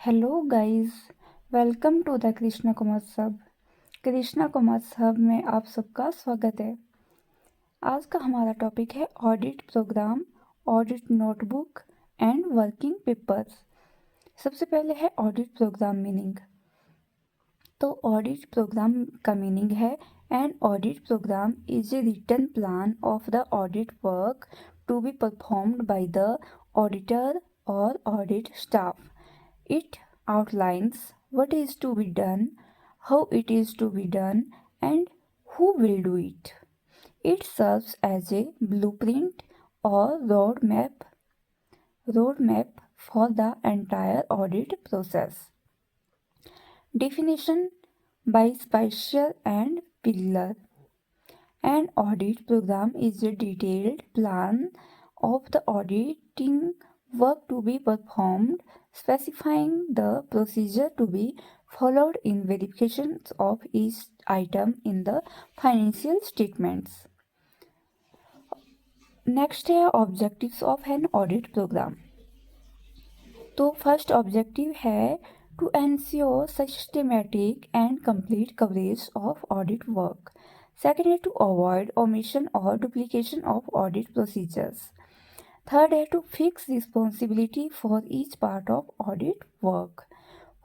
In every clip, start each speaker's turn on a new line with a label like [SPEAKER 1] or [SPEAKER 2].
[SPEAKER 1] Hello guys, welcome to the Krishna Kumar सब। कृष्णा कुमार सब में आप सबका स्वागत है। आज का हमारा टॉपिक है audit program, audit notebook and working papers. सबसे पहले है ऑडिट प्रोग्राम मीनिंग। तो ऑडिट प्रोग्राम का मीनिंग है an audit program is a written plan of the audit work to be performed by the auditor और audit staff. It outlines what is to be done, how it is to be done, and who will do it. It serves as a blueprint or roadmap for the entire audit process. Definition by Spicer and Piller. An audit program is a detailed plan of the auditing work to be performed, specifying the procedure to be followed in verifications of each item in the financial statements. Next है objectives of an audit program. तो first objective है to ensure systematic and complete coverage of audit work. Second है to avoid omission or duplication of audit procedures. Third है to fix responsibility for each part of audit work.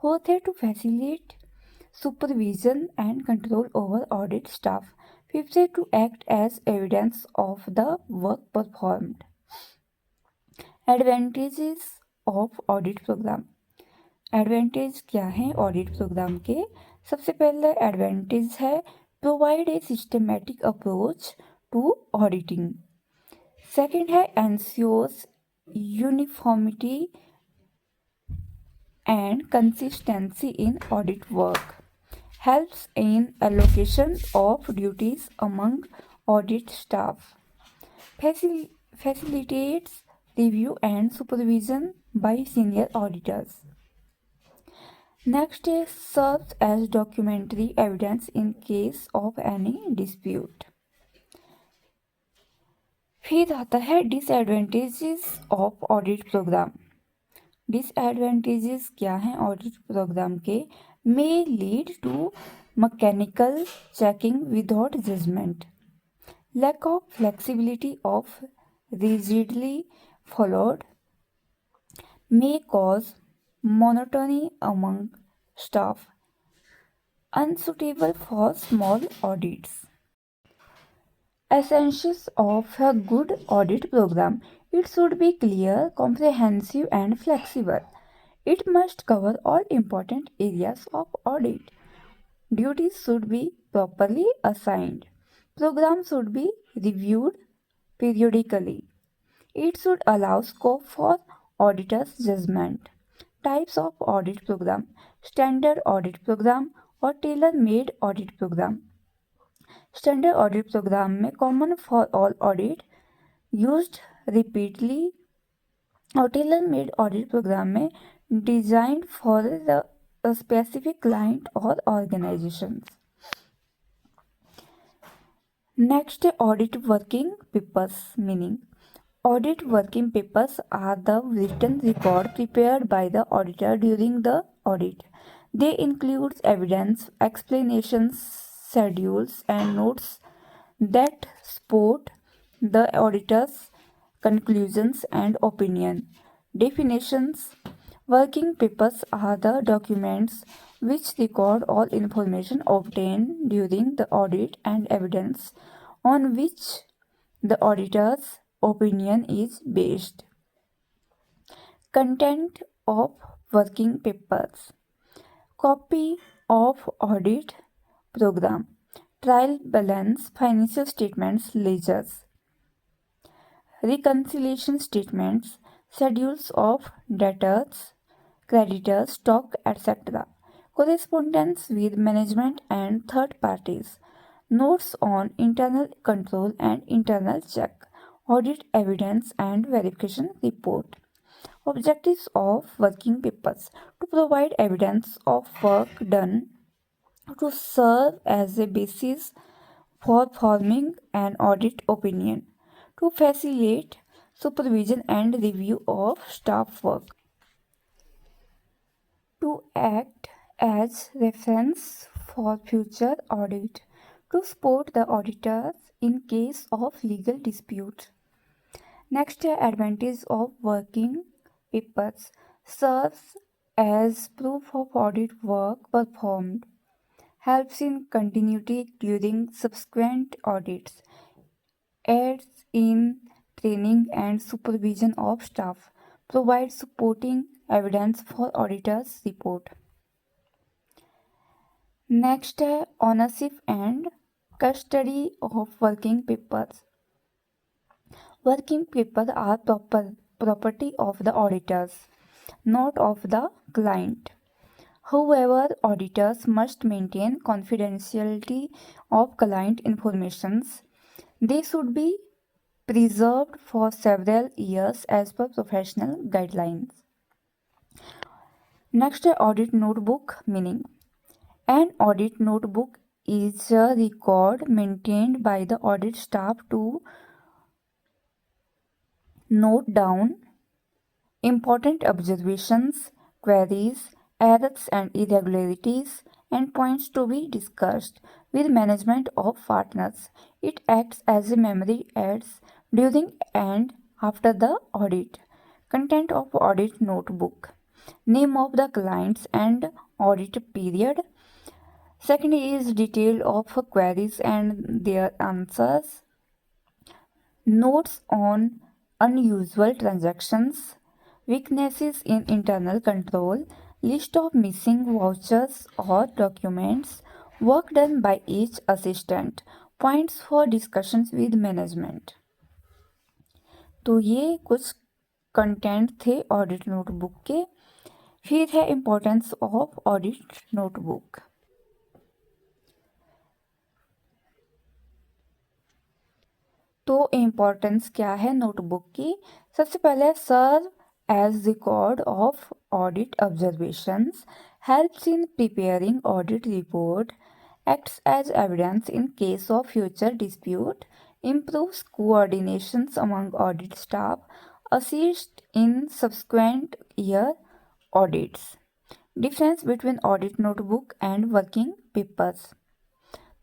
[SPEAKER 1] Fourth है to facilitate supervision and control over audit staff. Fifth है to act as evidence of the work performed. Advantages of audit program. Advantage क्या है audit programme के? सबसे पहले advantage है provide a systematic approach to auditing. Second है ensures uniformity and consistency in audit work. Helps in allocation of duties among audit staff. facilitates review and supervision by senior auditors. Next is serves as documentary evidence in case of any dispute. फिर आता है disadvantages of audit programme. Disadvantages क्या हैं audit programme के? May lead to mechanical checking without judgement. Lack of flexibility of rigidly followed. May cause monotony among staff. Unsuitable for small audits. Essentials of a good audit program. It should be clear, comprehensive, and flexible. It must cover all important areas of audit. Duties should be properly assigned. Program should be reviewed periodically. It should allow scope for auditor's judgment. Types of audit program. Standard audit program और tailor-made audit program. Standard audit program में common for all audit used repeatedly और tailor-made audit program में designed for the specific client or organizations. Next, audit working papers meaning. Audit working papers are the written record prepared by the auditor during the audit. They include evidence, explanations, schedules, and notes that support the auditor's conclusions and opinion. Definitions. Working papers are the documents which record all information obtained during the audit and evidence on which the auditor's opinion is based. Content of working papers. Copy of audit program, trial balance, financial statements, ledgers, reconciliation statements, schedules of debtors, creditors, stock, etc. Correspondence with management and third parties. Notes on internal control and internal check. Audit evidence and verification report. Objectives of working papers: to provide evidence of work done, to serve as a basis for forming an audit opinion, to facilitate supervision and review of staff work. to act as reference for future audit, to support the auditors in case of legal disputes. Next, advantage of working papers serves as proof of audit work performed, helps in continuity during subsequent audits, aids in training and supervision of staff, provides supporting evidence for auditors' report. Next, ownership and custody of working papers. Working papers are property of the auditors, not of the client. However, auditors must maintain confidentiality of client informations. They should be preserved for several years as per professional guidelines. Next, audit notebook meaning. An audit notebook is a record maintained by the audit staff to note down important observations, queries, errors and irregularities, and points to be discussed with management of partners. It acts as a memory aids during and after the audit. Content of audit notebook. Name of the clients and audit period. Second is detail of queries and their answers. Notes on unusual transactions, weaknesses in internal control, list of missing vouchers or documents, work done by each assistant, points for discussions with management. तो ये कुछ content थे audit notebook के। फिर है importance of audit notebook. तो importance क्या है नोटबुक की? सबसे पहले serve as record of audit observations, helps in preparing audit report, acts as evidence in case of future dispute, improves coordinations among audit staff, assists in subsequent year audits. Difference between audit notebook and working papers.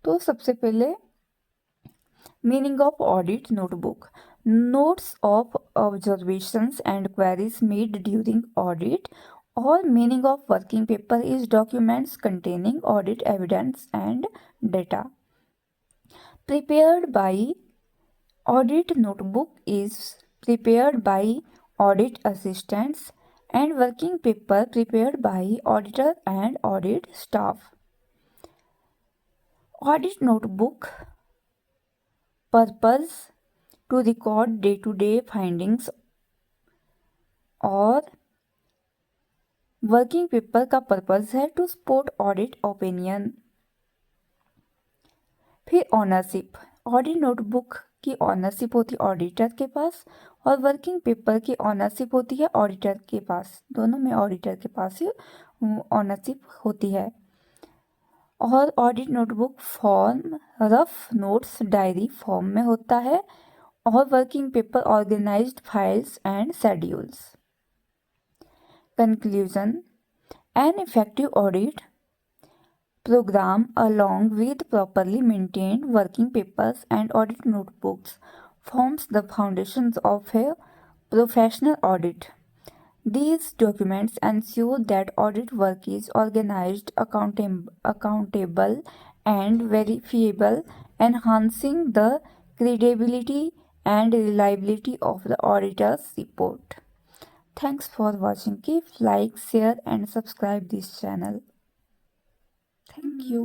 [SPEAKER 1] तो सबसे पहले meaning of audit notebook. Notes of observations and queries made during audit, or meaning of working paper is documents containing audit evidence and data. Prepared by audit notebook is prepared by audit assistants, and working paper prepared by auditor and audit staff. Audit notebook purpose to record day-to-day findings, और working paper का purpose है to support audit opinion. फिर ownership, audit notebook की ownership होती है auditor के पास, और working paper की ऑनरशिप होती है ऑडिटर के पास। दोनों में ऑडिटर के पास ही ऑनरशिप होती है। और audit notebook form rough notes diary form में होता है, और working paper organised files and schedules. Conclusion. An effective audit program along with properly maintained working papers and audit notebooks forms the foundations of a professional audit. These documents ensure that audit work is organized, accountable and verifiable, enhancing the credibility and reliability of the auditor's report. Thanks for watching. Keep like, share and subscribe this channel. Thank you.